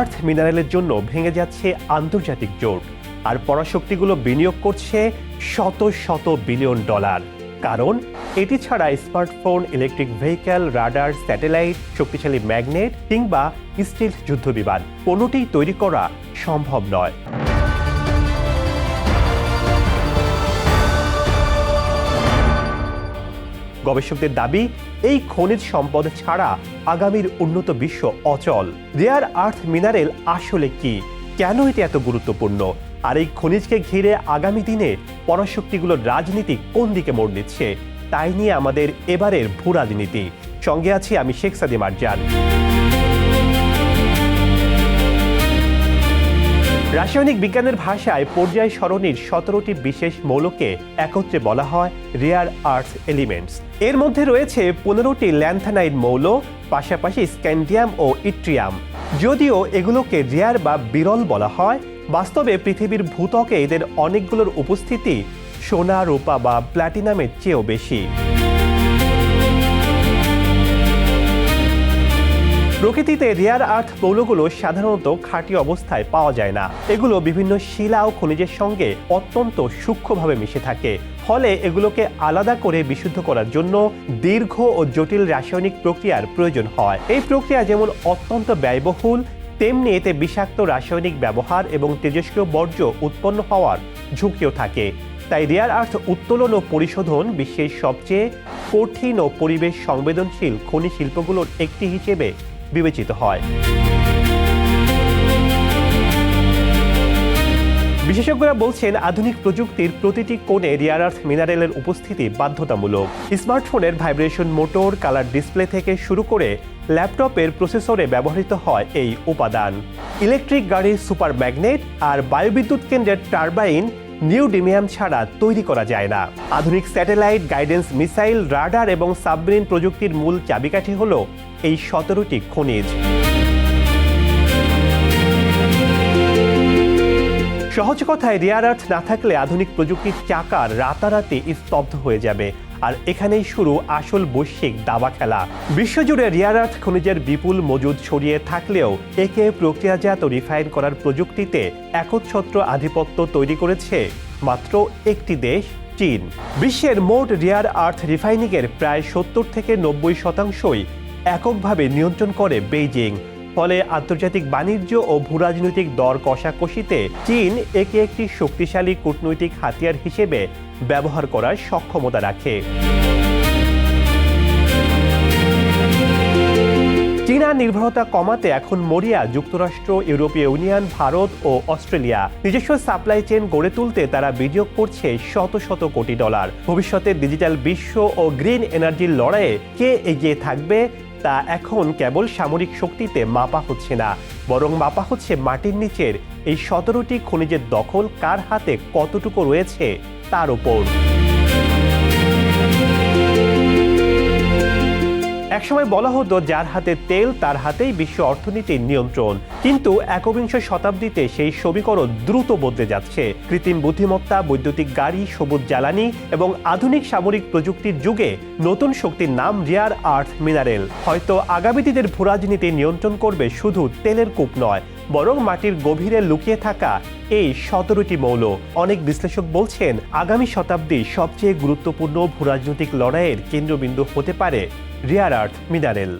আর্থ মিনারেলের জন্য ভেঙে যাচ্ছে আন্তর্জাতিক জোট, আর পরাশক্তিগুলো বিনিয়োগ করছে শত শত বিলিয়ন ডলার। কারণ এটি ছাড়া smartphone, electric vehicle, radar, satellite, শক্তিশালী ম্যাগনেট কিংবা স্টিল যুদ্ধবিমান কোনোটিই তৈরি করা সম্ভব নয়। গবেষকদের দাবি, এই খনিজ সম্পদ ছাড়া আগামীর উন্নত বিশ্ব অচল। রেয়ার আর্থ মিনারেল আসলে কি, কেন এটি এত গুরুত্বপূর্ণ, আর এই খনিজকে ঘিরে আগামী দিনে পরাশক্তিগুলোর রাজনীতি কোন দিকে মোড় নিচ্ছে, তাই নিয়ে আমাদের এবারের ভূ রাজনীতি। সঙ্গে আছি আমি শেখ সাদি মারজান। রাসায়নিক বিজ্ঞানের ভাষায় পর্যায় সরণির 17টি বিশেষ মৌলকে একত্রে বলা হয় রেয়ার আর্থ এলিমেন্টস। এর মধ্যে রয়েছে 15টি ল্যান্থানাইড মৌল, পাশাপাশি স্ক্যান্ডিয়াম ও ইট্রিয়াম। যদিও এগুলোকে রেয়ার বা বিরল বলা হয়, বাস্তবে পৃথিবীর ভূত্বকে এদের অনেকগুলোর উপস্থিতি সোনা, রূপা বা প্ল্যাটিনামের চেয়েও বেশি। প্রকৃতিতে রেয়ার আর্থ মৌলগুলো সাধারণত খাঁটি অবস্থায় পাওয়া যায় না। এগুলো বিভিন্ন শিলা ও খনিজের সঙ্গে অত্যন্ত সূক্ষ্মভাবে মিশে থাকে। ফলে এগুলোকে আলাদা করে বিশুদ্ধ করার জন্য দীর্ঘ ও জটিল রাসায়নিক প্রক্রিয়ার প্রয়োজন হয়। এই প্রক্রিয়া যেমন অত্যন্ত ব্যয়বহুল, তেমনি এতে বিষাক্ত রাসায়নিক ব্যবহার এবং তেজস্ক্রিয় বর্জ্য উৎপন্ন হওয়ার ঝুঁকিও থাকে। তাই রেয়ার আর্থ উত্তোলন ও পরিশোধন বিশ্বের সবচেয়ে কঠিন ও পরিবেশ সংবেদনশীল খনি শিল্পগুলোর একটি হিসেবে বিবেচিত হয়। বিশেষজ্ঞরা বলছেন, আধুনিক প্রযুক্তির প্রতিটি কোণে রেয়ার আর্থ মিনারেলের উপস্থিতি বাধ্যতামূলক। স্মার্টফোনের ভাইব্রেশন মোটর, কালার ডিসপ্লে থেকে শুরু করে ল্যাপটপের প্রসেসরে ব্যবহৃত হয় এই উপাদান। ইলেকট্রিক গাড়ির সুপার ম্যাগনেট আর বায়ুবিদ্যুৎ কেন্দ্রের টারবাইন নিউডিমিয়াম ছাড়া তৈরি করা যায় না। আধুনিক স্যাটেলাইট, গাইডেন্স মিসাইল, রাডার এবং সাবমেরিন প্রযুক্তির মূল চাবিকাঠি হল এই 17টি খনিজ। সহজ কথায়, রেয়ার আর্থ না থাকলে আধুনিক প্রযুক্তির চাকা রাতারাতি স্তব্ধ হয়ে যাবে। আর এখানেই শুরু আসল বৈশ্বিক দাবা খেলা। বিশ্বজুড়ে রেয়ার আর্থ খনিজের বিপুল মজুদ ছড়িয়ে থাকলেও একে প্রক্রিয়াজাত ও রিফাইন করার প্রযুক্তিতে একচ্ছত্র আধিপত্য তৈরি করেছে মাত্র একটি দেশ, চীন। বিশ্বের মোট রেয়ার আর্থ রিফাইনিংয়ের প্রায় 70 থেকে 90% এককভাবে নিয়ন্ত্রণ করে বেইজিং। ফলে আন্তর্জাতিক বাণিজ্য ও ভূরাজনৈতিক দর কষাকষিতে চীন একে একটি শক্তিশালী কূটনৈতিক হাতিয়ার হিসেবে ব্যবহার করার সক্ষমতা রাখে। চীনা নির্ভরতা কমাতে এখন মরিয়া যুক্তরাষ্ট্র, ইউরোপীয় ইউনিয়ন, ভারত ও অস্ট্রেলিয়া। নিজস্ব সাপ্লাই চেইন গড়ে তুলতে তারা বিনিয়োগ করছে শত শত কোটি ডলার। ভবিষ্যতে ডিজিটাল বিশ্ব ও গ্রিন এনার্জির লড়াইয়ে কে এগিয়ে থাকবে তা এখন কেবল সামরিক শক্তিতে মাপা হচ্ছে না, বরং মাপা হচ্ছে মাটির নিচের এই 17টি খনিজের দখল কার হাতে কতটুকু রয়েছে তার উপর। একসময় বলা হতো, যার হাতে তেল তার হাতেই বিশ্ব অর্থনীতির নিয়ন্ত্রণ। কিন্তু একবিংশ শতাব্দীতে সেই সমীকরণ দ্রুত বদলে যাচ্ছে। কৃত্রিম বুদ্ধিমত্তা, বৈদ্যুতিক গাড়ি, সবুজ জ্বালানি এবং আধুনিক সামরিক প্রযুক্তির যুগে নতুন শক্তির নাম রেয়ার আর্থ মিনারেল। হয়তো আগামী দিনের ভূরাজনীতি নিয়ন্ত্রণ করবে শুধু তেলের কূপ নয়, বরং মাটির গভীরে লুকিয়ে থাকা এই 17টি মৌল। অনেক বিশ্লেষক বলছেন, আগামী শতাব্দীর সবচেয়ে গুরুত্বপূর্ণ ভূরাজনৈতিক লড়াইয়ের কেন্দ্রবিন্দু হতে পারে রেয়ার আর্থ মিনারেল।